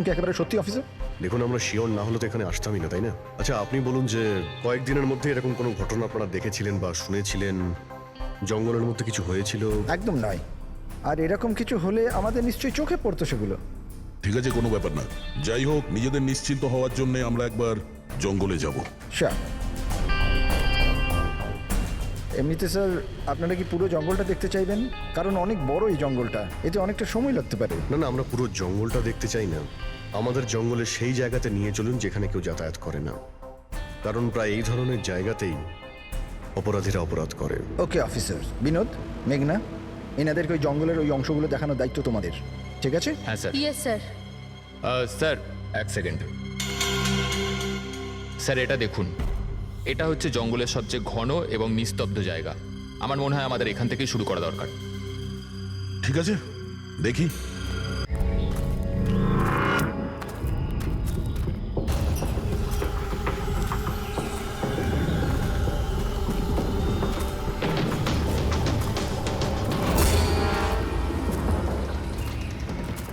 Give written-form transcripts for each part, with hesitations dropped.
কি একেবারে সত্যি অফিসার? দেখুন, আমরা শিওর না হলে তো এখানে আসতামই না, তাই না? আচ্ছা, আপনি বলুন যে কয়েকদিনের মধ্যে এরকম কোনো ঘটনা আপনারা দেখেছিলেন বা শুনেছিলেন? জঙ্গলের মধ্যে কিছু হয়েছিল? একদম নয়। আর এরকম কিছু হলে আমাদের নিশ্চয়ই চোখে পড়তো সেগুলো। ঠিক আছে, কোনো ব্যাপার না। যাই হোক, নিজেদের নিশ্চিন্ত হওয়ার জন্য আমরা একবার জঙ্গলে যাব। স্যার, এমনিতে স্যার আপনারা কি পুরো জঙ্গলটা দেখতে চাইবেন? কারণ অনেক বড় এই জঙ্গলটা, এতে অনেকটা সময় লাগতে পারে। না না, আমরা পুরো জঙ্গলটা দেখতে চাই না। আমাদের জঙ্গলে সেই জায়গাতে নিয়ে চলুন যেখানে কেউ যাতায়াত করে না, কারণ প্রায় এই ধরনের জায়গাতেই অপরাধীরা অপরাধ করে। Okay officer. বিনোদ, মেঘনা, এনাদেরকে ওই জঙ্গলের ওই অংশগুলো দেখানোর দায়িত্ব তোমাদের, ঠিক আছে? হ্যাঁ স্যার। Yes sir. স্যার, এক সেকেন্ড। স্যার, এটা দেখুন, এটা হচ্ছে জঙ্গলের সবচেয়ে ঘন এবং নিস্তব্ধ জায়গা। আমার মনে হয় আমাদের এখান থেকেই শুরু করা দরকার। ঠিক আছে, দেখি।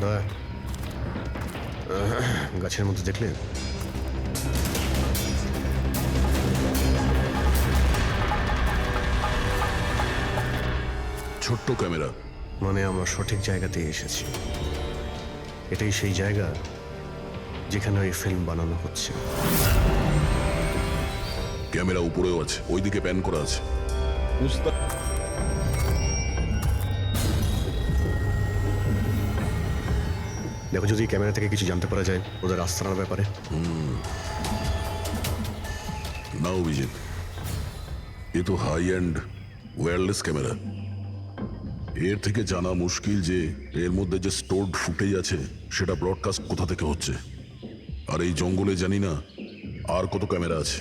দয়া, গাছের মধ্যে দেখলে? ছোট্ট ক্যামেরা। মানে আমরা সঠিক জায়গাতে এসেছি। এটাই সেই জায়গা যেখানে ওই ফিল্ম বানানো হচ্ছে। ক্যামেরা উপরেও আছে, ওইদিকে প্যান করা আছে। দেখো, যদি ক্যামেরা থেকে কিছু জানতে পারা যায় ওদের আস্তানার ব্যাপারে। না অভিজিৎ, এ তো হাই অ্যান্ড ওয়্যারলেস ক্যামেরা। এর থেকে জানা মুশকিল যে এর মধ্যে যে স্টোরড ফুটেজ আছে সেটা ব্রডকাস্ট কোথা থেকে হচ্ছে। আর এই জঙ্গলে জানি না আর কত ক্যামেরা আছে।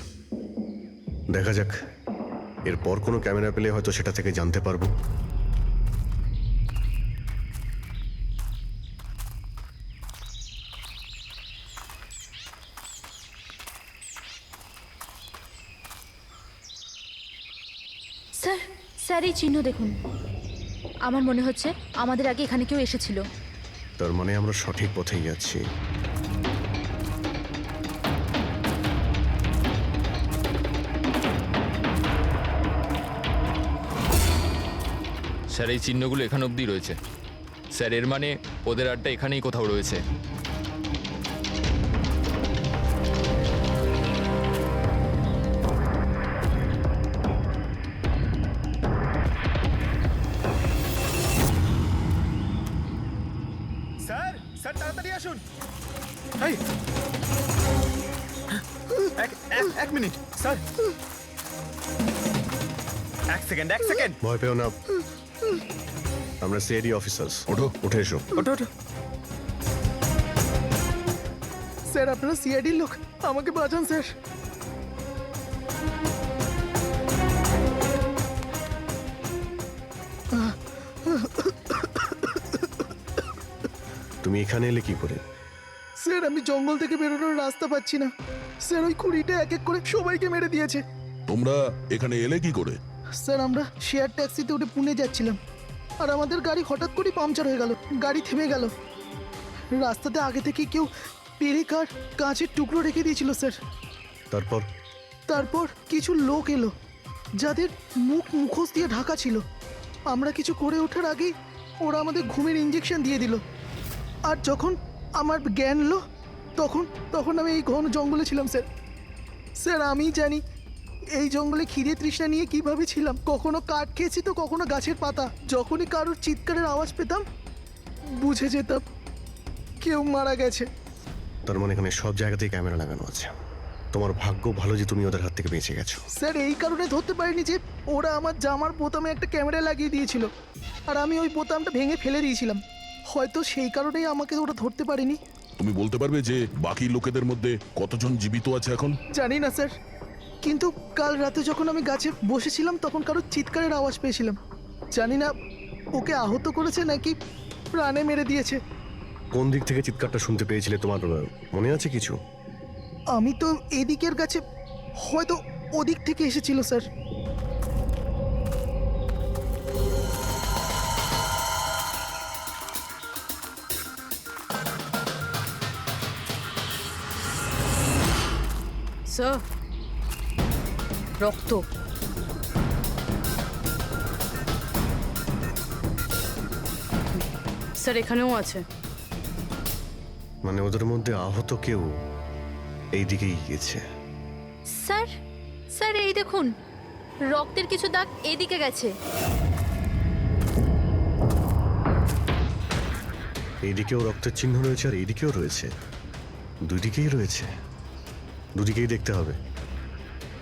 দেখা যাক, এরপর কোনো ক্যামেরা পেলে হয়তো সেটা থেকে জানতে পারবো। স্যার, স্যার এই চিহ্ন দেখুন। আমার মনে হচ্ছে আমাদের আগে এখানে কেউ এসেছিল। তার মানে আমরা সঠিক পথেই যাচ্ছি। স্যার, এই চিহ্নগুলো এখানে অবধি রয়েছে। স্যার, এর মানে ওদের আড্ডা এখানেই কোথাও রয়েছে। স্যার, স্যার তাড়াতাড়ি আসুন। এই, এক মিনিট স্যার, এক সেকেন্ড। ভয় পেও না, আমরা সিআইডি অফিসার্স। ওঠো। উঠে এসো। ওঠো। স্যার, আপনারা সিআইডির লোক, আমাকে বাঁচান স্যার। তুমি এখানে এলে কি করে? স্যার, আমি জঙ্গল থেকে বেরোনোর রাস্তা পাচ্ছি না। স্যার, ওই কুড়িটা এক এক করে সবাইকে মেরে দিয়েছে। তোমরা এখানে এলে কি করে? স্যার, আমরা শেয়ার ট্যাক্সিতে উঠে পুনে যাচ্ছিলাম, আর আমাদের গাড়ি হঠাৎ করে পাংচার হয়ে গেল। গাড়ি থেমে গেল। রাস্তাতে আগে থেকে কেউ পেরেক আর কাঁচের টুকরো রেখে দিয়েছিল স্যার। তারপর কিছু লোক এলো যাদের মুখোশ দিয়ে ঢাকা ছিল। আমরা কিছু করে ওঠার আগেই ওরা আমাদের ঘুমের ইঞ্জেকশন দিয়ে দিল। আর যখন আমার জ্ঞান এলো তখন আমি এই ঘন জঙ্গলে ছিলাম স্যার। স্যার, আমি জানি এই জঙ্গলে খিদে তৃষ্ণা নিয়ে কিভাবে ছিলাম। কখনো কাঠ খেয়েছি তো কখনো গাছের পাতা। যখনই কারোর চিৎকারের আওয়াজ পেতাম বুঝে যেতাম কেউ মারা গেছে। তার মানে এখানে সব জায়গাতেই ক্যামেরা লাগানো আছে। তোমার ভাগ্য ভালো যে তুমি ওদের হাত থেকে বেঁচে গেছো। স্যার, এই কারণে ধরতে পারিনি যে ওরা আমার জামার বোতামে একটা ক্যামেরা লাগিয়ে দিয়েছিল, আর আমি ওই বোতামটা ভেঙে ফেলে দিয়েছিলাম। হয়তো সেই কারণেই আমাকে ওরা ধরতে পারেনি। তুমি বলতে পারবে যে বাকি লোকেদের মধ্যে কতজন জীবিত আছে এখন? জানি না স্যার, কিন্তু কাল রাতে যখন আমি গাছে বসেছিলাম তখন কারোর চিৎকারের আওয়াজ পেয়েছিলাম। জানি না ওকে আহত করেছে নাকি প্রাণে মেরে দিয়েছে। কোন দিক থেকে চিৎকারটা শুনতে পেয়েছিলে তোমার মনে আছে কিছু? আমি তো এদিকের গাছে, হয়তো ওদিক থেকে এসেছিল স্যার। স্যার, রক্ত। স্যার এখানেও আছে। মানে ওদের মধ্যে আহত কেউ এই দিকেই গেছে। স্যার, স্যার এই দেখুন, রক্তের কিছু দাগ এদিকে গেছে। এইদিকেও রক্তের চিহ্ন রয়েছে আর এইদিকেও রয়েছে, দুদিকেই রয়েছে, দুদিকেই দেখতে হবে।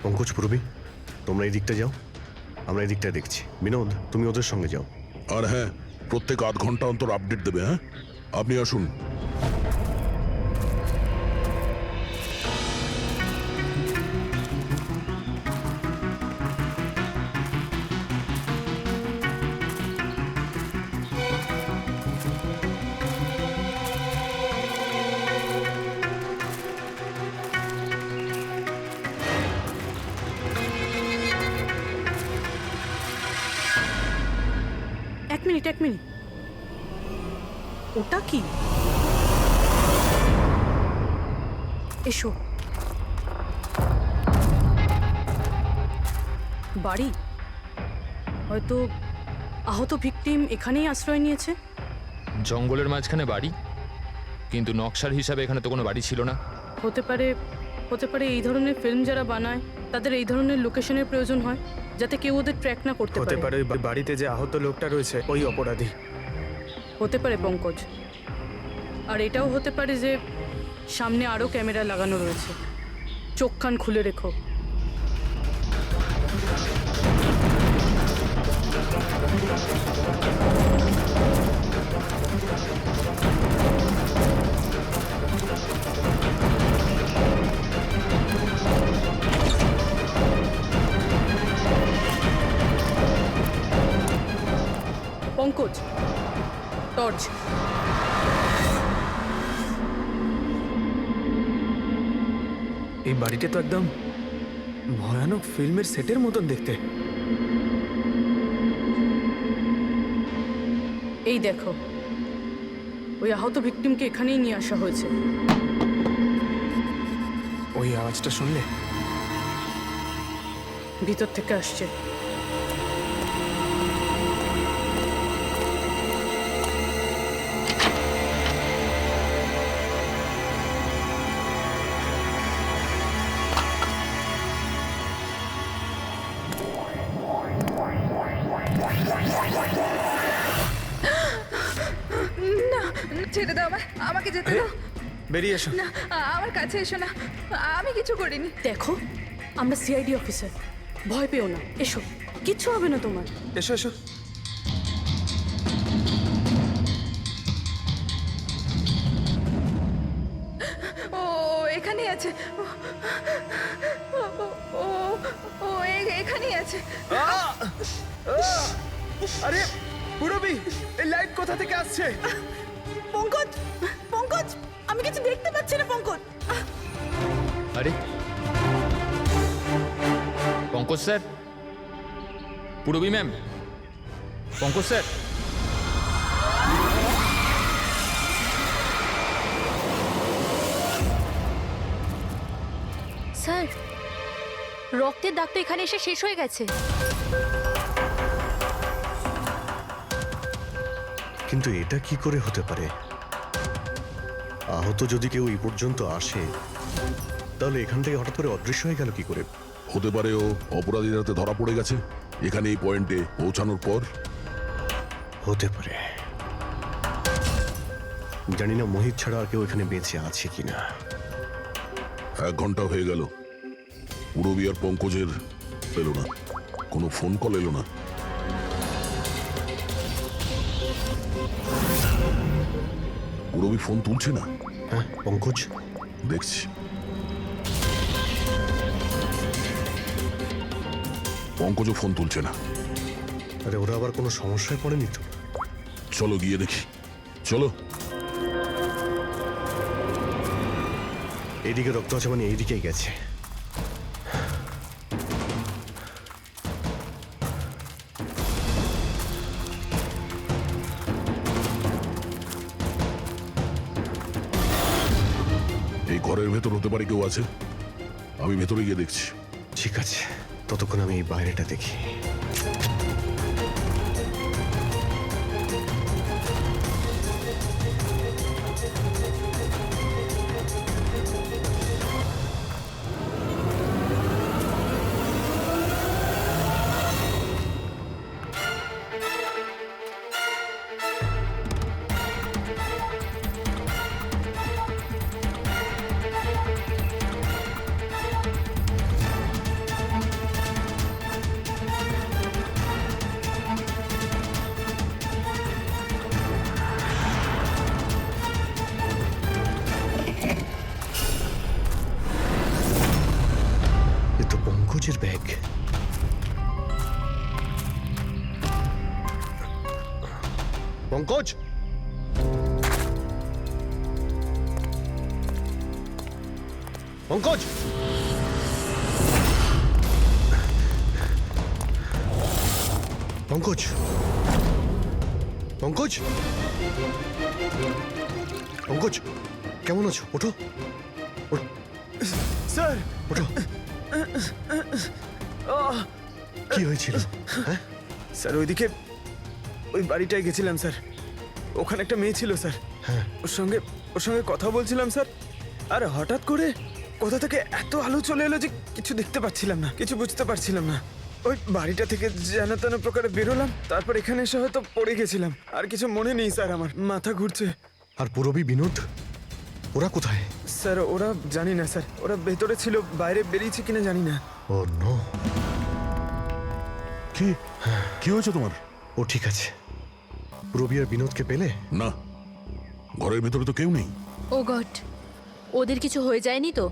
পঙ্কজ, পূর্বী, তোমরা এই দিকটা যাও, আমরা এই দিকটা দেখছি। বিনোদ, তুমি ওদের সঙ্গে যাও। আর হ্যাঁ, প্রত্যেক আধ ঘন্টা অন্তর আপডেট দেবে। হ্যাঁ, আপনি আসুন। এক মিনিট, এক মিনিট, ওটা কি? এসো। বাড়ি? হয়তো আহত ভিকটিম এখানেই আশ্রয় নিয়েছে। জঙ্গলের মাঝখানে বাড়ি, কিন্তু নকশার হিসাবে এখানে তো কোনো বাড়ি ছিল না। হতে পারে, হতে পারে এই ধরনের ফিল্ম যারা বানায় তাদের এই ধরনের লোকেশনের প্রয়োজন হয়, যাতে কেউ ওদের ট্র্যাক না করতে হতে পারে। পারে ওই বাড়িতে যে আহত লোকটা রয়েছে ওই অপরাধী। হতে পারে পঙ্কজ। আর এটাও হতে পারে যে সামনে আরও ক্যামেরা লাগানো রয়েছে, চোখ কান খুলে রেখো। পঙ্কজ, টর্চ। এই বাড়িটা তো একদম ভয়ানক ফিল্মের সেটের মতন দেখতে। এই দেখো, ওই আহত ভিকটিমকে এখানেই নিয়ে আসা হয়েছে। ওই আওয়াজটা শুনলে? ভিতর থেকে আসছে। ছেড়ে দাও আমায়, আমাকে যেতে দাও। বেরিয়ে এসো। না, আমার কাছে এসো না, আমি কিছু করিনি। দেখো, আমরা সিআইডি অফিসার, ভয় পেও না। এসো, কিচ্ছু হবে না তোমার। এসো এসো। ও এখানেই আছে, ও ও ও এখানেই আছে। আরে পুরবি, এই লাইট কোথা থেকে আসছে? পঙ্কজ, পঙ্কজ, আমি কিছু দেখতে পাচ্ছি না পঙ্কজ। আরে Pankaj sir, Purabi ma'am, Pankaj sir. Sir, রক্তের দাগ তো এখানে এসে শেষ হয়ে গেছে। কিন্তু এটা কি করে হতে পারে? আহত যদি কেউ এই পর্যন্ত আসে, তাহলে এখান থেকে হঠাৎ করে অদৃশ্য হয়ে গেল কি করে? হতে পারে ও অপরাধীর হাতে ধরা পড়ে গেছে এখানে এই পয়েন্টে পৌঁছানোর পর। হতে পারে। জানি না মোহিত ছাড়া আর কেউ এখানে বেঁচে আছে কিনা। 1 ঘন্টা হয়ে গেল, পুরবী আর পঙ্কজের এলো না, কোনো ফোন কল এলো না। পুরবী ফোন তুলছে না। হ্যাঁ পঙ্কজ, দেখছি। পঙ্কজও ফোন তুলছে না। আরে ওরা আবার কোনো সমস্যায় পড়েনি তো? চলো গিয়ে দেখি, চলো। এইদিকে রক্ত আছে মানে এইদিকেই গেছে। এই ঘরের ভেতর হতে পারে কেউ আছে। আমি ভেতরে গিয়ে দেখছি। ঠিক আছে, ততক্ষণ আমি এই বাইরেটা দেখি। এ তো পঙ্কজের ব্যাগ। পঙ্কজ, পঙ্কজ, পঙ্কজ, পঙ্কজ, পঙ্কজ, কেমন আছো? ওঠো, স্যার, ওঠো। কি হয়েছিল? হ্যাঁ, স্যার ওইদিকে ওই বাড়িটায় গেছিলাম স্যার। ওখানে একটা মেয়ে ছিল স্যার। হ্যাঁ। ওর সঙ্গে কথা বলছিলাম স্যার। আর হঠাৎ করে কোথা থেকে এত আলো চলে এলো যে কিছু দেখতে পাচ্ছিলাম না, কিছু বুঝতে পারছিলাম না। ওই বাড়িটা থেকে যেন তেন প্রকারে বেরোলাম, তারপর এখানে এসে হয়তো পড়ে গেছিলাম। আর কিছু মনে নেই স্যার, আমার মাথা ঘুরছে। আর পুরবী, বিনোদ, ওরা কোথায়? স্যার ওরা জানি না স্যার, ওরা ভেতরে ছিল, বাইরে বেরিয়েছে কিনা জানি না। ও নো। কি হয়েছে তোমার? ও ঠিক আছে। পুরবী আর বিনোদকে পেলে? না, ঘরের ভেতরে তো কেউ নেই। ও গড, ওদের কিছু হয়ে যায়নি তো?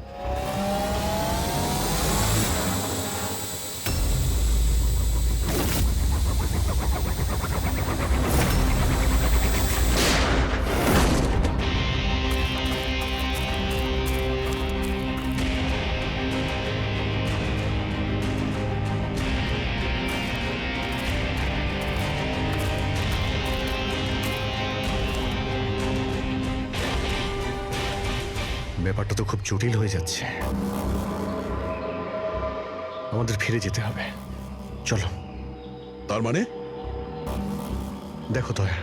ব্যাপারটা তো খুব জটিল হয়ে যাচ্ছে। আমাদের ফিরে যেতে হবে। চলো। তার মানে? দেখো দয়া,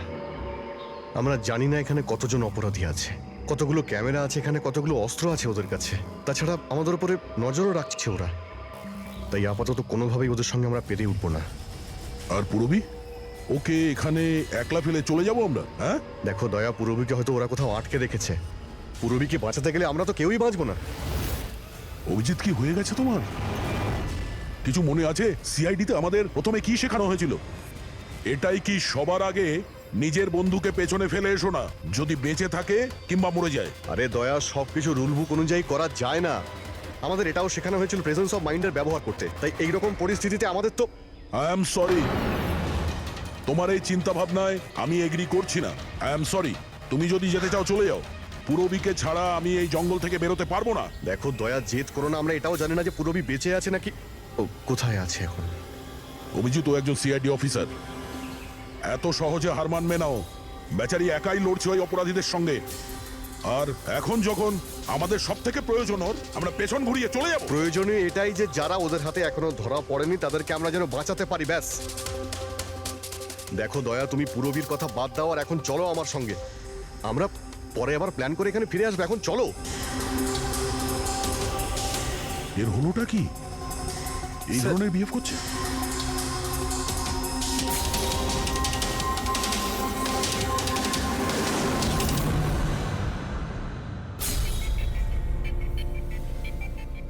আমরা জানি না এখানে কতজন অপরাধী আছে, কতগুলো ক্যামেরা আছে এখানে, কতগুলো অস্ত্র আছে ওদের কাছে। তাছাড়া আমাদের উপরে নজরও রাখছে ওরা। তাই আপাতত কোনোভাবেই ওদের সঙ্গে আমরা পেরে উঠবো না। আর পুরবী, ওকে এখানে একলা ফেলে চলে যাবো আমরা? হ্যাঁ, দেখো দয়া, পুরবীকে হয়তো ওরা কোথাও আটকে রেখেছে। পুরবীকে বাঁচাতে গেলে আমরা তো কেউই বাঁচবো না। অভিজিৎ, কি হয়ে গেছে তোমার? কিছু মনে আছে সিআইডিতে আমাদের প্রথমে কি শেখানো হয়েছিল? এটাই কি সবার আগে নিজের বন্ধুকে পেছনে ফেলে এসো না, যদি বেঁচে থাকে কিংবা মরে যায়। আরে দয়া, সবকিছু রুল বুক অনুযায়ী করা যায় না। আমাদের এটাও শেখানো হয়েছিল প্রেজেন্স অফ মাইন্ডের ব্যবহার করতে। তাই এইরকম পরিস্থিতিতে আমাদের তো আই এম সরি, তোমার এই চিন্তা ভাবনায় আমি এগ্রি করছি না। আই এম সরি, তুমি যদি যেতে চাও চলে যাও। পুরবীকে ছাড়া আমি এই জঙ্গল থেকে বেরোতে পারবো না। দেখো দয়া, জেদ করো না। আমরা এটাও জানি না যে পুরবী বেঁচে আছে নাকি ও কোথায় আছে এখন। অভিজিৎ, ও একজন সিআইডি অফিসার, এত সহজে হার মানবে নাও। বেচারি একাই লড়ছে ওই অপরাধীদের সঙ্গে। আর এখন যখন আমাদের সব থেকে প্রয়োজন ওর, আমরা পেছন ঘুরিয়ে চলে যাব। প্রয়োজনীয় এটাই যে যারা ওদের হাতে এখনো ধরা পড়েনি তাদেরকে আমরা যেন বাঁচাতে পারি, ব্যাস। দেখো দয়া, তুমি পুরবীর কথা বাদ দাও আর এখন চলো আমার সঙ্গে। আমরা পরে আবার প্ল্যান করে এখানে ফিরে আসবো। এখন চলো। এর হলোটা কি? এই ধরনের বিহেভ করছে?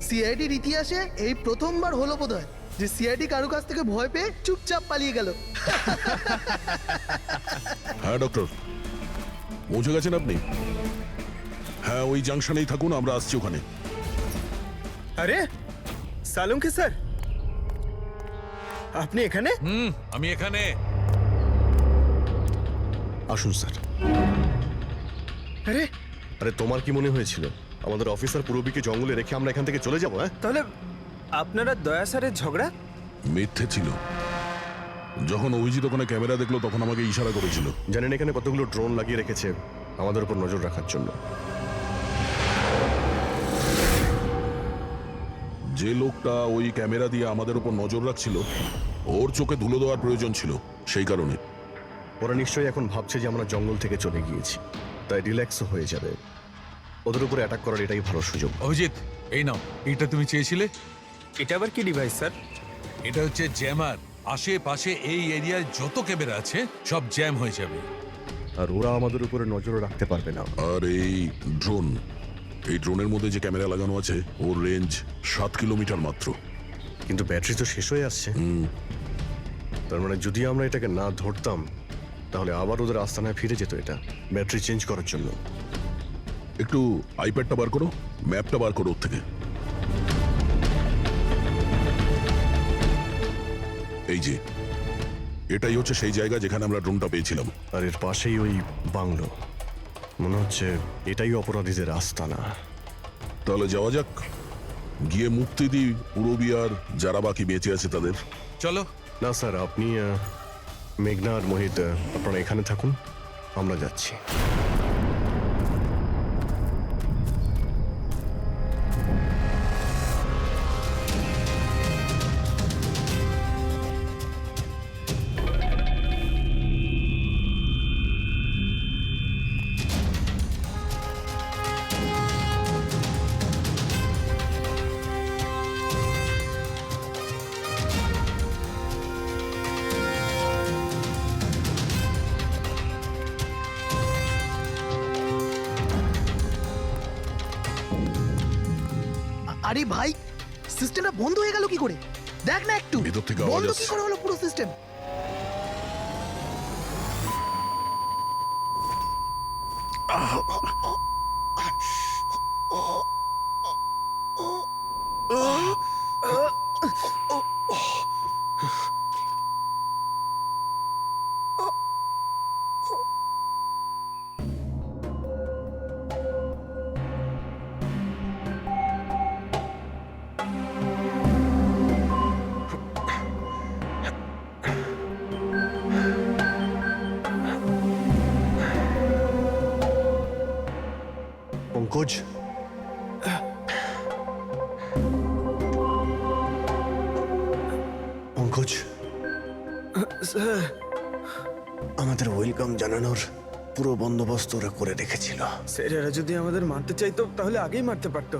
সিআইডির ইতিহাসে এই প্রথমবার হলো বোধহয় যে সিআইডি কারো কাছ থেকে ভয় পেয়ে চুপচাপ পালিয়ে গেল। হ্যাঁ ডক্টর, পৌঁছে গেছেন আপনি? হ্যাঁ, ওই জাংশনেই থাকুন, আমরা আসছি ওখানে। আরে সালুঙ্কি স্যার, আপনি এখানে? আমি এখানে। আসুন স্যার। আরে আরে তোমার কি মনে হয়েছিল আমাদের অফিসার পুরবীকে জঙ্গলে রেখে আমরা এখান থেকে চলে যাবো? হ্যাঁ, তাহলে আপনারা দয়া স্যারের ঝগড়া? মিথ্যে ছিল। যখন অভিজিৎ ওখানে ক্যামেরা দেখলো তখন আমাকে ইশারা করেছিল। জানেন এখানে কতগুলো ড্রোন লাগিয়ে রেখেছে আমাদের উপর নজর রাখার জন্য। যে লোকটা ওই ক্যামেরা দিয়ে আমাদের উপর নজর রাখছিল ওর চোখে ধুলো দেওয়ার প্রয়োজন ছিল, সেই কারণে। ওরা নিশ্চয়ই এখন ভাবছে যে আমরা জঙ্গল থেকে চলে গিয়েছি, তাই রিল্যাক্সও হয়ে যাবে। ওদের উপরে অ্যাটাক করার এটাই ভালো সুযোগ। অভিজিৎ, এই নাও, এটা তুমি চেয়েছিলে। এটা আবার কি ডিভাইস স্যার? এটা হচ্ছে জ্যামার। আশেপাশে এই এরিয়ায় যত ক্যামেরা আছে সব জ্যাম হয়ে যাবে। আর ওরা আমাদের উপরে নজরও রাখতে পারবে না। আর এই ড্রোন, এই ড্রোনের মধ্যে যে ক্যামেরা লাগানো আছে ওর রেঞ্জ 7 কিলোমিটার মাত্র। কিন্তু ব্যাটারি তো শেষ হয়ে আসছে। তার মানে যদি আমরা এটাকে না ধরতাম তাহলে আবার ওদের আস্তানায় ফিরে যেত এটা ব্যাটারি চেঞ্জ করার জন্য। একটু আইপ্যাডটা বার করো, ম্যাপটা বার করো ওর থেকে। এই যে এটাই হচ্ছে সেই জায়গা যেখানে আমরা ড্রোনটা পেয়েছিলাম। আর এর পাশেই ওই বাংলো, মনে হচ্ছে এটাই অপরাধীদের আস্তানা। তাহলে যাওয়া যাক, গিয়ে মুক্তি দিই পুরবী আর যারা বাকি বেঁচে আছে তাদের। চলো। না স্যার, আপনি মেঘনা আর মোহিত আপনারা এখানে থাকুন, আমরা যাচ্ছি। আরে ভাই, সিস্টেমটা বন্ধ হয়ে গেল কি করে? দেখ না একটু, ভেতর থেকে আওয়াজ বন্ধ কি আসছে। করে হলো পুরো সিস্টেম? পঙ্কজ, পঙ্কজ, স্যার, আমাদের ওয়েলকাম জানানোর পুরো বন্দোবস্ত ওরা করে রেখেছিল। স্যার এরা যদি আমাদের মারতে চাইতো তাহলে আগেই মারতে পারতো।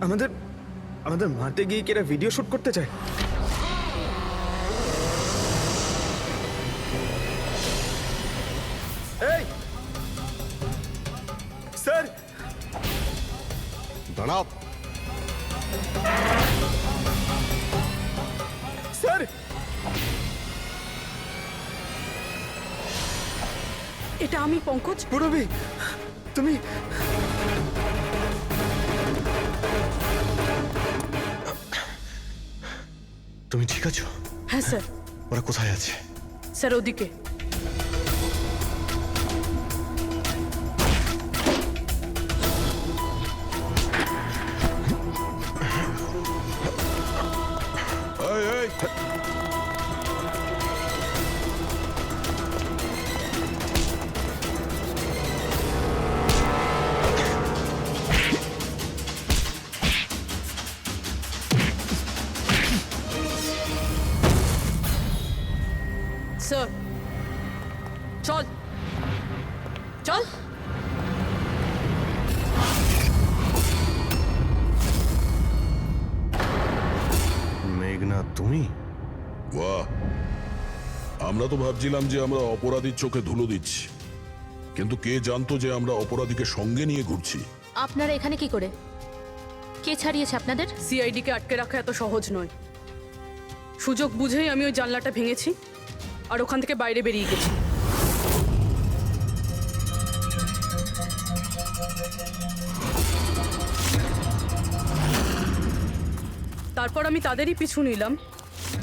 আমাদের আমাদের মারতে গিয়ে কি এরা ভিডিও শুট করতে চায়? এই স্যার, দাঁড়াও। স্যার, এটা আমি পঙ্কজ। পুরবী, তুমি তুমি ঠিক আছো? হ্যাঁ স্যার। ওরা কোথায় আছে? স্যার ওদিকে। এই, এই, স্যার চল চল। মেঘনা, তুমি? বাহ, আমরা তো ভাবছিলাম যে আমরা অপরাধীর চোখে ধুলো দিচ্ছি, কিন্তু কে জানতো যে আমরা অপরাধীকে সঙ্গে নিয়ে ঘুরছি। আপনারা এখানে কি করে? কে ছাড়িয়েছে আপনাদের? সিআইডিকে আটকে রাখা এত সহজ নয়। সুযোগ বুঝেই আমি ওই জানলাটা ভেঙেছি আর ওখান থেকে বাইরে বেরিয়ে গেছি। তারপর আমি তাদেরই পিছু নিলাম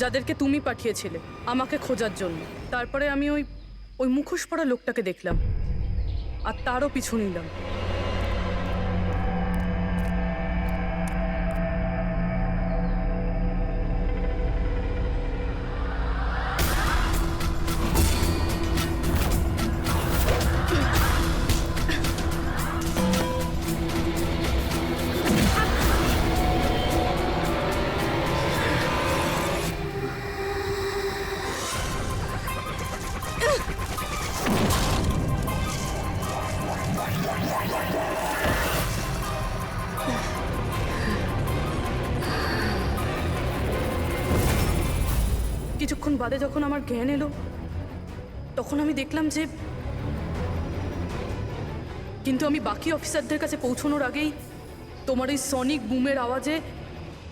যাদেরকে তুমি পাঠিয়েছিলে আমাকে খোঁজার জন্য। তারপরে আমি ওই ওই মুখোশ পরা লোকটাকে দেখলাম আর তারও পিছু নিলাম। কিছুক্ষণ বাদে যখন আমার জ্ঞান এলো তখন আমি দেখলাম যে, কিন্তু আমি বাকি অফিসারদের কাছে পৌঁছানোর আগেই তোমার এই সনিক বুমের আওয়াজে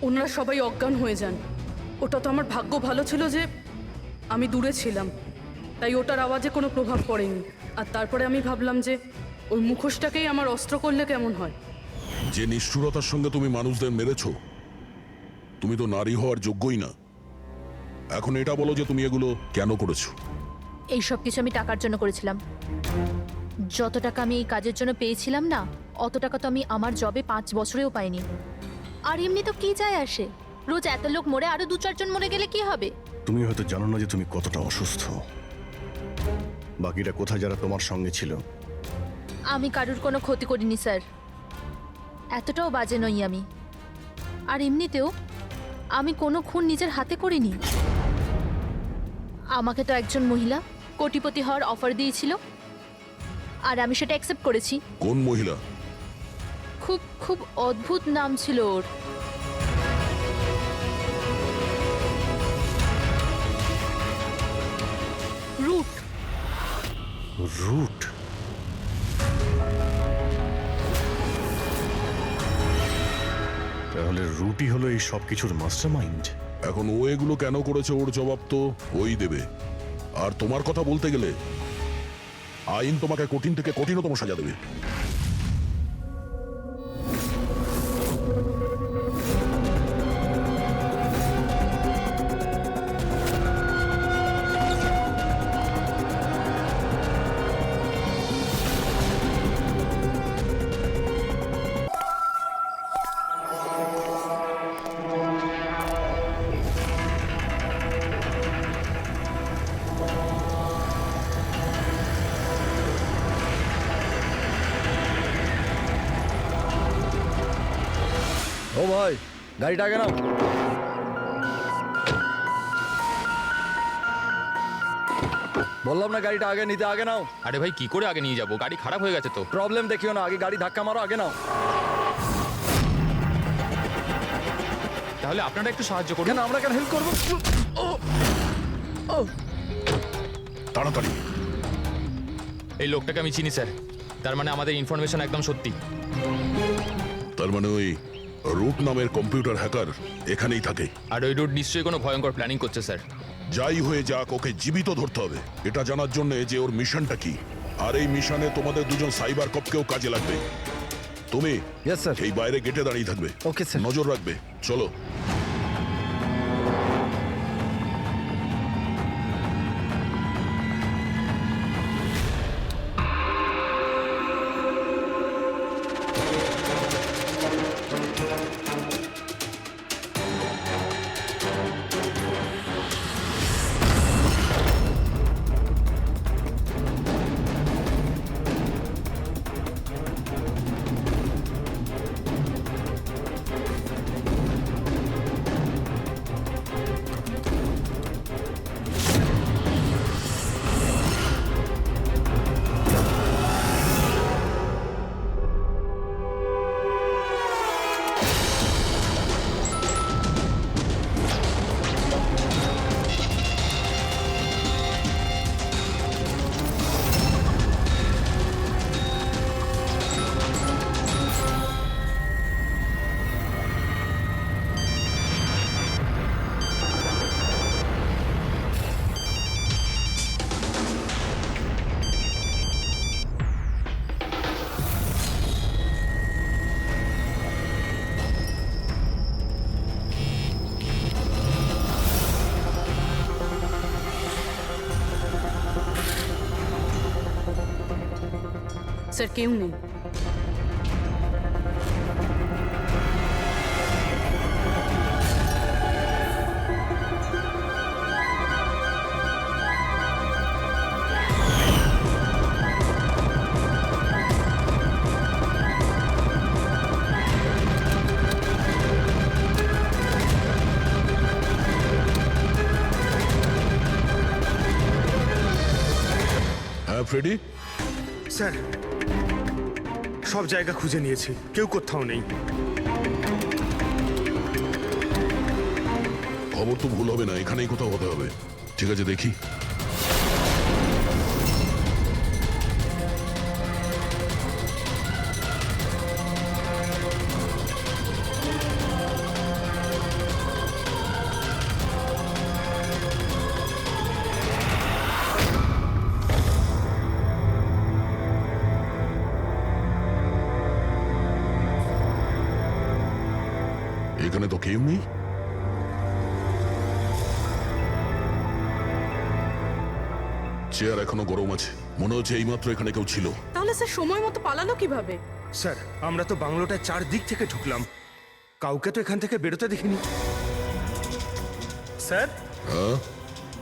ওনারা সবাই অজ্ঞান হয়ে যান। ওটা তো আমার ভাগ্য ভালো ছিল যে আমি দূরে ছিলাম, তাই ওটার আওয়াজে কোনো প্রভাব পড়েনি। আর তারপরে আমি ভাবলাম যে ওই মুখোশটাকেই আমার অস্ত্র করলে কেমন হয়। যে নিষ্ঠুরতার সঙ্গে তুমি মানুষদের মেরেছো, তুমি তো নারী হওয়ার যোগ্যই না। এখন এটা বলো যে তুমি এগুলো কেন করেছো? এই সব কিছু আমি টাকার জন্য করেছিলাম। যত টাকা আমি এই কাজের জন্য পেয়েছিলাম না, অত টাকা তো আমি আমার জবে 5 বছরেও পাইনি। আর এমনি তো কি যায় আসে, রোজ এত লোক মরে আরো 2-4 জন মরে গেলে কি হবে? তুমি হয়তো জানো না যে তুমি কতটা অসুস্থ। বাকিরা কোথায় যারা তোমার সঙ্গে ছিল? আমি কারুর কোনো ক্ষতি করিনি স্যার, এতটাও বাজে নই আমি। আর এমনিতেও আমি কোনো খুন নিজের হাতে করিনি। আমাকে তো একজন মহিলা কোটিপতি হওয়ার অফার দিয়েছিল, আর আমি সেটা অ্যাকসেপ্ট করেছি। কোন মহিলা? খুব খুব অদ্ভুত নাম ছিল ওর। রুট। রুট? তাহলে রুটই হলো এই সব কিছুর মাস্টারমাইন্ড। এখন ও এগুলো কেন করেছে ওর জবাব তো ওই দেবে। আর তোমার কথা বলতে গেলে আইন তোমাকে কঠিন থেকে কঠিনতম সাজা দেবে। ও ভাই, গাড়িটা আগে নাও। বললাম না গাড়িটা আগে নিতে, আগে নাও। আরে ভাই কি করে আগে নিয়ে যাবো? গাড়ি খারাপ হয়ে গেছে তো। প্রবলেম দেখিও না, আগে গাড়ি ধাক্কা মারো, আগে নাও। তাহলে আপনারা একটু সাহায্য করুন। কেন, আমরা কেন হেল্প করবো? তাড়াতাড়ি। এই লোকটাকে আমি চিনি স্যার, তার মানে আমাদের ইনফরমেশন একদম সত্যি। তার মানে ওই রুট নামের কম্পিউটার হ্যাকার এখানেই থাকে। আর ওই রুট নিশ্চয়ই কোনো ভয়ঙ্কর প্ল্যানিং করছে স্যার। যাই হয়ে যাক, ওকে জীবিত ধরতে হবে। এটা জানার জন্য যে ওর মিশনটা কি। আর এই মিশনে তোমাদের দুজন সাইবার কপকেও কাজে লাগবে। তুমি ইয়েস স্যার। এই বাইরে গেটে দাঁড়িয়ে থাকবে। Okay sir. নজর রাখবে। চলো। স্যার কেউ নেই। হ্যাঁ ফ্রেডি। স্যার, সব জায়গা খুঁজে নিয়েছি, কেউ কোথাও নেই। খবর তো ভুল হবে না, এখানেই কোথাও হতে হবে। ঠিক আছে, দেখি। এখানে তো কেউ নেই। চেয়ার এখনো গরম আছে, মনে হচ্ছে এইমাত্র এখানে কেউ ছিল। তাহলে স্যার সময় মতো পালালো কিভাবে? স্যার আমরা তো বাংলোটার চারদিক থেকে ঢুকলাম, কাউকে তো এখান থেকে বেরোতে দেখিনি। স্যার হ্যাঁ,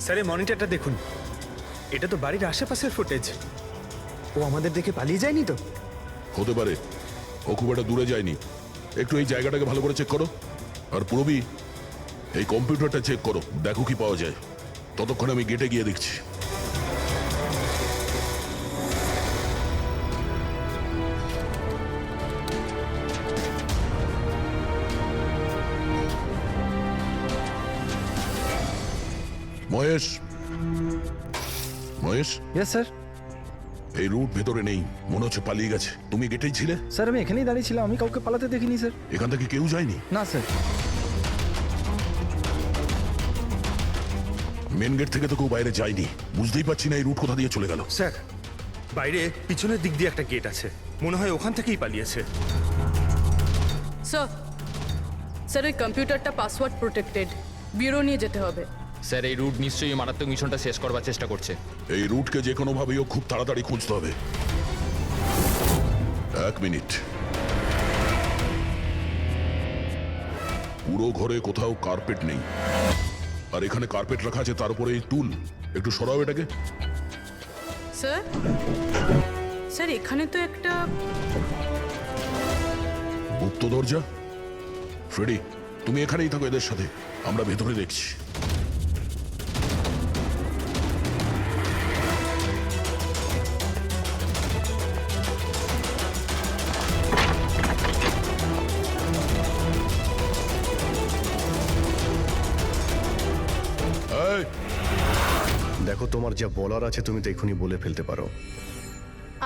স্যার এই মনিটরটা দেখুন, এটা তো বাড়ির আশেপাশের ফুটেজ। ও আমাদের দেখে পালিয়ে যায়নি তো? হতে পারে, ও খুব একটা দূরে যায়নি। একটু এই জায়গাটাকে ভালো করে চেক করো। আর পুরবি, এই কম্পিউটারটা চেক করো, দেখো কি পাওয়া যায়। ততক্ষণ আমি গেটে গিয়ে দেখছি। Mahesh, Mahesh, yes sir. এই রুট ভেতরে নেই, মনে হচ্ছে পালিয়ে গেছে। তুমি গেটেই ছিলে? স্যার আমি এখানেই দাঁড়িয়েছিলাম, আমি কাউকে পালাতে দেখিনি স্যার। এখান থেকে কেউ যায়নি? না স্যার। মেন গেট থেকে তো কেউ বাইরে যায়নি। বুঝতেই পারছি না এই রুট কোথা দিয়ে চলে গেল। স্যার বাইরে পিছনের দিক দিয়ে একটা গেট আছে, মনে হয় ওখান থেকেই পালিয়েছে। স্যার স্যার ওই কম্পিউটারটা পাসওয়ার্ড প্রোটেক্টেড, ব্যুরো নিয়ে যেতে হবে। স্যার এই রুট নিশ্চয়ই মারাত্মক মিশনটা শেষ করবার চেষ্টা করছে। এই রুটকে যে কোনো ভাবেও খুব তাড়াতাড়ি খুঁজতে হবে। 1 মিনিট। পুরো ঘরে কোথাও কার্পেট নেই, আর এখানে কার্পেট রাখা আছে, তার উপরে এই টুল। একটু সরাও এটাকে। স্যার স্যার এখানে তো একটা গুপ্ত দরজা। ফ্রেডি, তুমি এখানেই থাকো এদের সাথে, আমরা ভেতরে দেখছি। এই, দেখো, তোমার যা বলার আছে তুমি তো এখনই বলে ফেলতে পারো।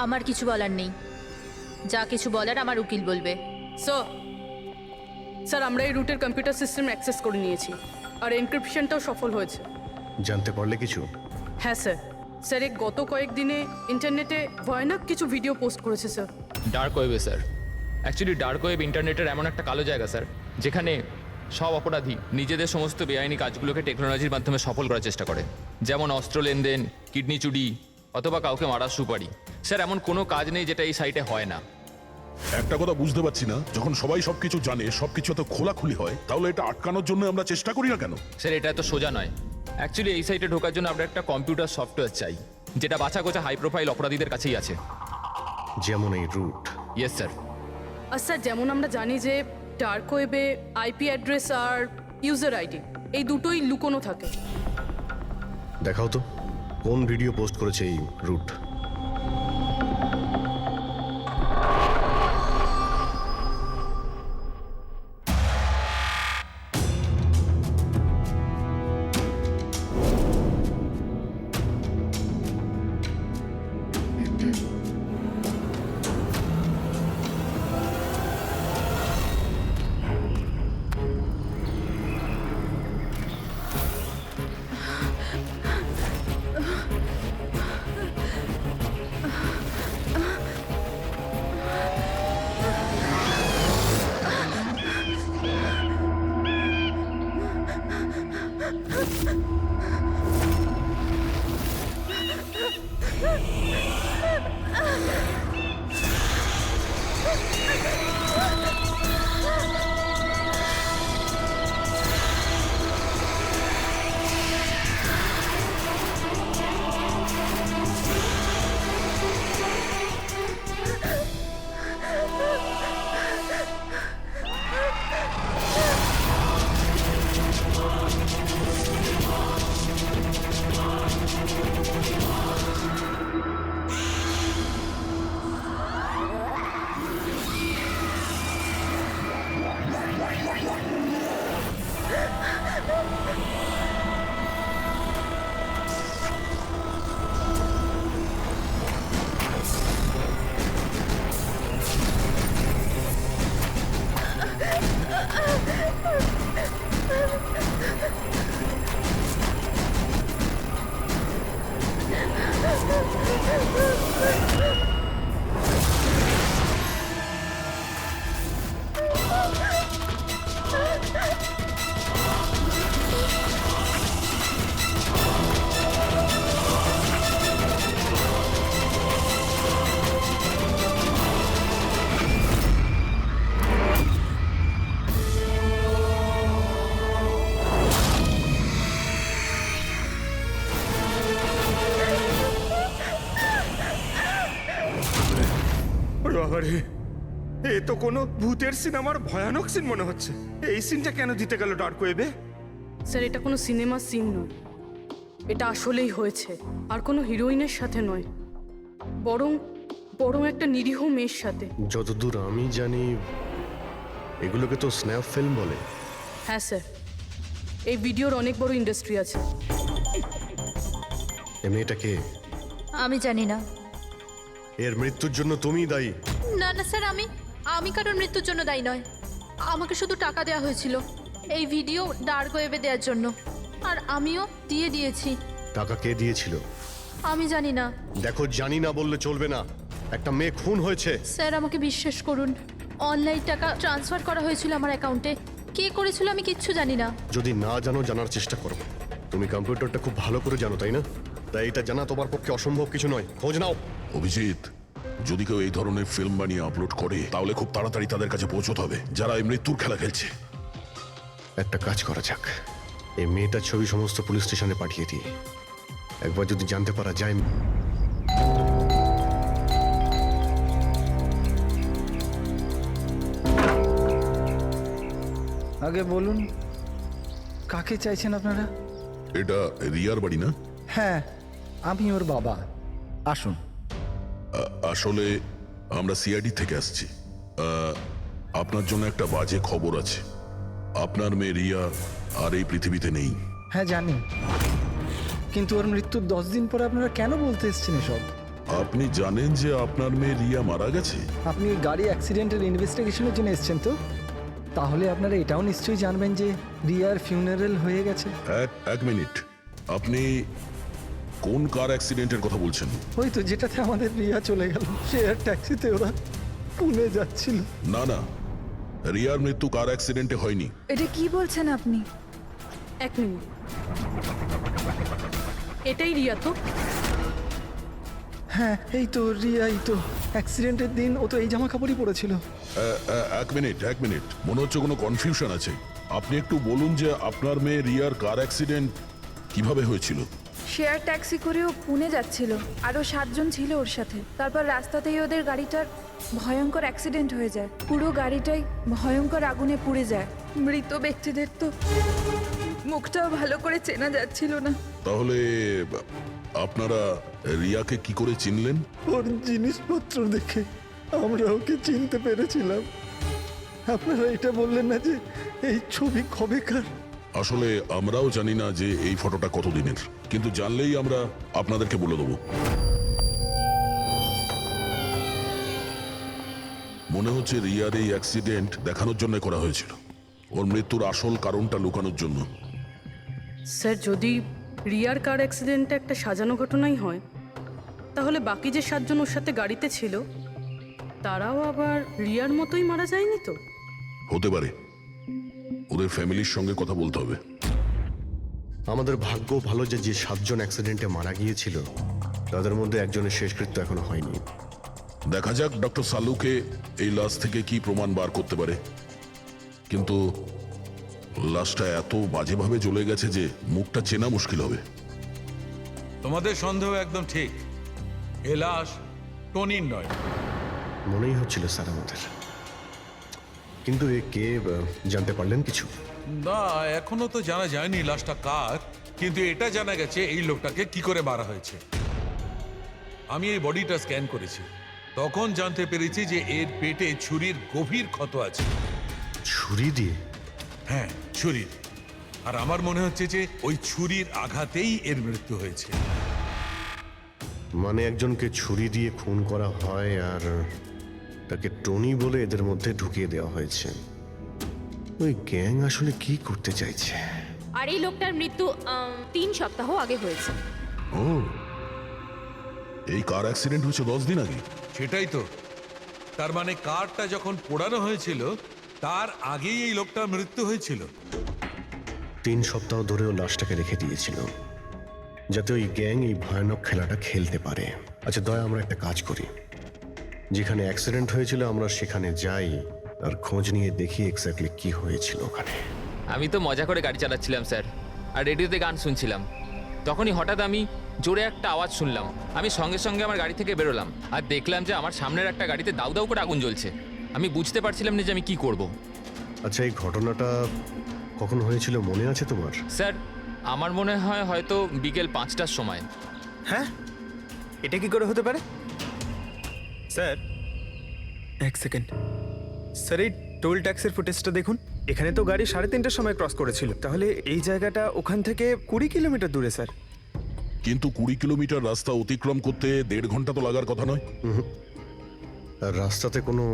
আমার কিছু বলার নেই, যা কিছু বলার আমার উকিল বলবে। স্যার স্যার আমরা এই রুটের কম্পিউটার সিস্টেম অ্যাক্সেস করে নিয়েছি, আর এনক্রিপশনটাও সফল হয়েছে। জানতে পারলে কিছু? হ্যাঁ স্যার। স্যার এই গত কয়েকদিনে ইন্টারনেটে ভয়ানক কিছু ভিডিও পোস্ট করেছে স্যার। ডার্ক ওয়েবে স্যার। অ্যাকচুয়ালি ডার্ক ওয়েব ইন্টারনেটের এমন একটা কালো জায়গা স্যার, যেখানে সব অপরাধী নিজেদের সমস্ত বেআইনি কাজগুলোকে টেকনোলজির মাধ্যমে সফল করার চেষ্টা করে। যেমন অস্ত্র লেনদেন, কিডনি চুরি, অথবা কাউকে মারার সুপারি। স্যার এমন কোনো কাজ নেই যেটা এই সাইটে হয় না। একটা কথা বুঝতে পারছি না, যখন সবাই সবকিছু জানে, সবকিছু এত খোলাখুলি হয়, তাহলে এটা আটকানোর জন্য আমরা চেষ্টা করি না কেন? স্যার এটা এত সোজা নয়। অ্যাকচুয়ালি এই সাইটে ঢোকার জন্য আমরা একটা কম্পিউটার সফটওয়্যার চাই, যেটা বাছা গোছা হাই প্রোফাইল অপরাধীদের কাছেই আছে। যেমন এই রুট। Yes sir. আর স্যার যেমন আমরা জানি যে ডার্ক ওয়েবে আইপি অ্যাড্রেস আর ইউজার আইডি এই দুটোই লুকোনো থাকে। দেখাও তো কোন ভিডিও পোস্ট করেছে এই রুট। তো কোনো ভূতের সিনেমার ভয়ানক সিন মনে হচ্ছে। এই সিনটা কেন দিতে গেল ডার্ক ওয়েবে? স্যার এটা কোনো সিনেমার সিন নয়, এটা আসলেই হয়েছে। আর কোনো হিরোইনের সাথে নয়, বরং বরং একটা নিরীহ মেয়ের সাথে। যতদূর আমি জানি এগুলোকে তো স্ন্যাপ ফিল্ম বলে। হ্যাঁ স্যার, এই ভিডিওর অনেক বড় ইন্ডাস্ট্রি আছে। এ মেয়েটাকে, আমি জানি না। এর মৃত্যুর জন্য তুমিই দায়ী। না না স্যার, আমি কারোর মৃত্যুর জন্য দায়ী নয়। আমাকে শুধু টাকা দেওয়া হয়েছিল এই ভিডিও ডার্ক ওয়েবে দেওয়ার জন্য, আর আমিও দিয়েছি। টাকা কে দিয়েছিল? আমি জানি না দেখো, জানি না বললে চলবে না। একটা মেয়ে খুন হয়েছে। স্যার, আমাকে বিশ্বাস করুন, অনলাইন টাকা ট্রান্সফার করা হয়েছিল আমার অ্যাকাউন্টে। কে করেছিল আমি কিচ্ছু জানি না। যদি না জানো, জানার চেষ্টা করো। তুমি কম্পিউটারটা খুব ভালো করে জানো, তাই না? তাই এটা জানা তোমার পক্ষে অসম্ভব কিছু নয়। খোঁজ নাও। অভিজিৎ, যদি কেউ এই ধরনের ফিল্ম বানিয়ে আপলোড করে তাহলে খুব তাড়াতাড়ি তাদের কাছে পৌঁছতে হবে যারা এই মৃত্যুর খেলা খেলছে। একটা কাজ করা যাক, এই মেয়েটার ছবি সমস্ত পুলিশ স্টেশনে পাঠিয়ে দিই। একবার যদি জানতে পারা যায়। আগে বলুন, কাকে চাইছেন আপনারা? এটা রিয়ার বাড়ি না? হ্যাঁ, আমি ওর বাবা। আসুন। আসলে আমরা সিআইডি থেকে আসছি। আপনার জন্য একটা বাজে খবর আছে। আপনার মেয়ে রিয়া আর এই পৃথিবীতে নেই। হ্যাঁ জানি, কিন্তু ওর মৃত্যুর 10 দিন পরে আপনারা কেন বলতে এসছেন এসব? আপনি জানেন যে আপনার মেয়ে রিয়া মারা গেছে? আপনি এই গাড়ি অ্যাক্সিডেন্টের ইনভেস্টিগেশনের জন্য এসছেন তো? তাহলে আপনারা এটাও নিশ্চয়ই জানবেন যে রিয়ার ফিউনারেল হয়ে গেছে। এক মিনিট, আপনি কোন কার অ্যাক্সিডেন্টের কথা বলছেন? ওই তো যেটাতে আমাদের রিয়া চলে গেল, শেয়ার ট্যাক্সিতে ওরা পুনে যাচ্ছিল। না না, রিয়ার মৃত্যু কার অ্যাক্সিডেন্টে হয়নি। এটা কি বলছেন আপনি? এক মিনিট, এটাই রিয়া তো? হ্যাঁ এই তো রিয়াই তো। অ্যাক্সিডেন্টের দিন ও তো এই জামা কাপড়ই পরেছিল। এক মিনিট, মনে হচ্ছে কোনো কনফিউশন আছে। আপনি একটু বলুন যে আপনার মেয়ে রিয়ার কার অ্যাক্সিডেন্ট কিভাবে হয়েছিল? শেয়ার ট্যাক্সি করেও পুনে যাচ্ছিল, আরও 7 জন ছিল ওর সাথে। তারপর রাস্তাতেই ওদের গাড়িটার ভয়ঙ্কর অ্যাক্সিডেন্ট হয়ে যায়। পুরো গাড়িটাই ভয়ঙ্কর আগুনে পুড়ে যায়। মৃত ব্যক্তিদের তো মুখটাও ভালো করে চেনা যাচ্ছিল না। তাহলে আপনারা রিয়াকে কি করে চিনলেন? ওর জিনিসপত্র দেখে আমরা ওকে চিনতে পেরেছিলাম। আপনারা এটা বললেন না যে এই ছবি কবেকার? আসলে আমরাও জানি না যে এই ফটোটা কতদিনের, কিন্তু জানলেই আমরা আপনাদেরকে বলে দেবো। মনে হচ্ছে রিয়ার এই অ্যাক্সিডেন্ট দেখানোর জন্য করা হয়েছিল, ওর মৃত্যুর আসল কারণটা লুকানোর জন্য। স্যার, যদি রিয়ার কার অ্যাক্সিডেন্টটা একটা সাজানো ঘটনাই হয়, তাহলে বাকি যে 7 জন ওর সাথে গাড়িতে ছিল তারাও আবার রিয়ার মতোই মারা যায়নি তো? হতে পারে, ওদের ফ্যামিলির সঙ্গে কথা বলতে হবে। আমাদের ভাগ্য ভালো যে 7 জন অ্যাক্সিডেন্টে মারা গিয়েছিল তাদের মধ্যে একজনের শেষকৃত্য এখনো হয়নি। দেখা যাক ডক্টর সালুকে এই লাশ থেকে কি প্রমাণ বার করতে পারে। কিন্তু লাশটা এত বাজেভাবে জ্বলে গেছে যে মুখটা চেনা মুশকিল হবে। তোমাদের সন্দেহ একদম ঠিক। এ লাশ টনির নয়। মনেই হচ্ছিল স্যার আমাদের, কিন্তু এ কে জানতে পারলেন কিছু? না, এখনো তো জানা যায়নি লাশটা কার, কিন্তু এটা জানা গেছে এই লোকটাকে কি করে মারা হয়েছে। আমি এই বডিটা স্ক্যান করেছি, তখন জানতে পেরেছি যে এর পেটে ছুরির গভীর ক্ষত আছে। ছুরি দিয়ে? হ্যাঁ, ছুরির। আর আমার মনে হচ্ছে যে ওই ছুরির আঘাতেই এর মৃত্যু হয়েছে। মানে একজনকে ছুরি দিয়ে খুন করা হয় আর তাকে টনি বলে এদের মধ্যে ঢুকিয়ে দেওয়া হয়েছে। ওই গ্যাং আসলে কি করতে চাইছে? আর এই লোকটার মৃত্যু 3 সপ্তাহ আগে হয়েছে। ও, এই কার অ্যাক্সিডেন্ট হয়েছে 10 দিন আগে? সেটাই তো। তার মানে কারটা যখন পোড়ানো হয়েছিল তার আগেই এই লোকটার মৃত্যু হয়েছিল। 3 সপ্তাহ ধরেও লাশটাকে রেখে দিয়েছিল যাতে ওই গ্যাং এই ভয়ানক খেলাটা খেলতে পারে। আচ্ছা দয়া, আমরা একটা কাজ করি, যেখানে অ্যাক্সিডেন্ট হয়েছিল আমরা সেখানে যাই আর খোঁজ নিয়ে দেখি এক্স্যাক্টলি কি হয়েছিল ওখানে। আমি তো মজা করে গাড়ি চালাচ্ছিলাম স্যার, আর রেডিওতে গান শুনছিলাম। তখনই হঠাৎ আমি জোরে একটা আওয়াজ শুনলাম। আমি সঙ্গে সঙ্গে আমার গাড়ি থেকে বেরোলাম আর দেখলাম যে আমার সামনের একটা গাড়িতে দাউ দাউ করে আগুন জ্বলছে। আমি বুঝতে পারছিলাম না যে আমি কি করব। আচ্ছা, এই ঘটনাটা কখন হয়েছিল মনে আছে তোমার? স্যার আমার মনে হয় হয়তো বিকেল 5টার সময়। হ্যাঁ, এটা কি করে হতে পারে? স্যার, এক সেকেন্ড। স্যার, এই টোল ট্যাক্সের ফুটেজটা দেখুন। এখানে তো গাড়ি 3:30টার সময় ক্রস করেছিল, তাহলে এই জায়গাটা ওখান থেকে 20 কিলোমিটার দূরে স্যার। কিন্তু 20 কিলোমিটার রাস্তা অতিক্রম করতে 1.5 ঘন্টা তো লাগার কথা নয়। আর রাস্তাতে কোনো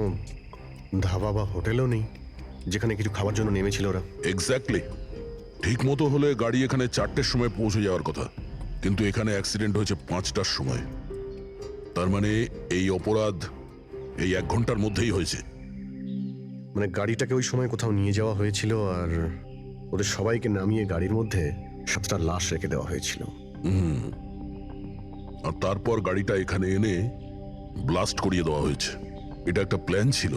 ধাবা বা হোটেলও নেই যেখানে কিছু খাবার জন্য নেমেছিল ওরা। এক্স্যাক্টলি, ঠিক মতো হলে গাড়ি এখানে 4টের সময় পৌঁছে যাওয়ার কথা, কিন্তু এখানে অ্যাক্সিডেন্ট হয়েছে 5টার সময়। তার মানে এই অপরাধ এই 1 ঘন্টার মধ্যেই হয়েছে। মানে গাড়িটাকে ওই সময় কোথাও নিয়ে যাওয়া হয়েছিল আর ওদের সবাইকে নামিয়ে গাড়ির মধ্যে 7টা লাশ রেখে দেওয়া হয়েছিল। আর তারপর গাড়িটা এখানে এনে ব্লাস্ট করিয়ে দেওয়া হয়েছে। এটা একটা প্ল্যান ছিল।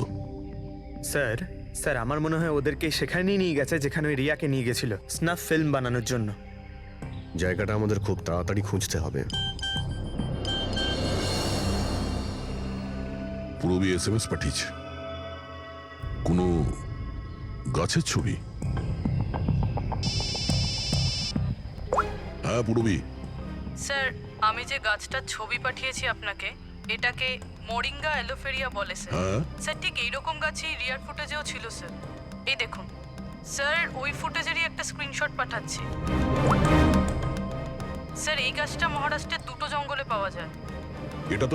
স্যার, স্যার আমার মনে হয় ওদেরকে সেখানেই নিয়ে গেছে যেখানে ওই রিয়াকে নিয়ে গেছিল স্নাফ ফিল্ম বানানোর জন্য। জায়গাটা আমাদের খুব তাড়াতাড়ি খুঁজতে হবে। পুরবী SMS পাঠিয়েছে, কোনো গাছের ছবি। হ্যাঁ পুরবী, স্যার আমি যে গাছটার ছবি পাঠিয়েছি আপনাকে, এটাকে মোরিঙ্গা অ্যালোফেরিয়া বলে স্যার। হ্যাঁ স্যার ঠিক এইরকম গাছই রিয়ার ফুটেজেও ছিল স্যার। এই দেখুন স্যার, ওই ফুটেজেরই একটা স্ক্রিনশট পাঠাচ্ছি। স্যার এই গাছটা মহারাষ্ট্রের 2টো জঙ্গলে পাওয়া যায়। এটা তো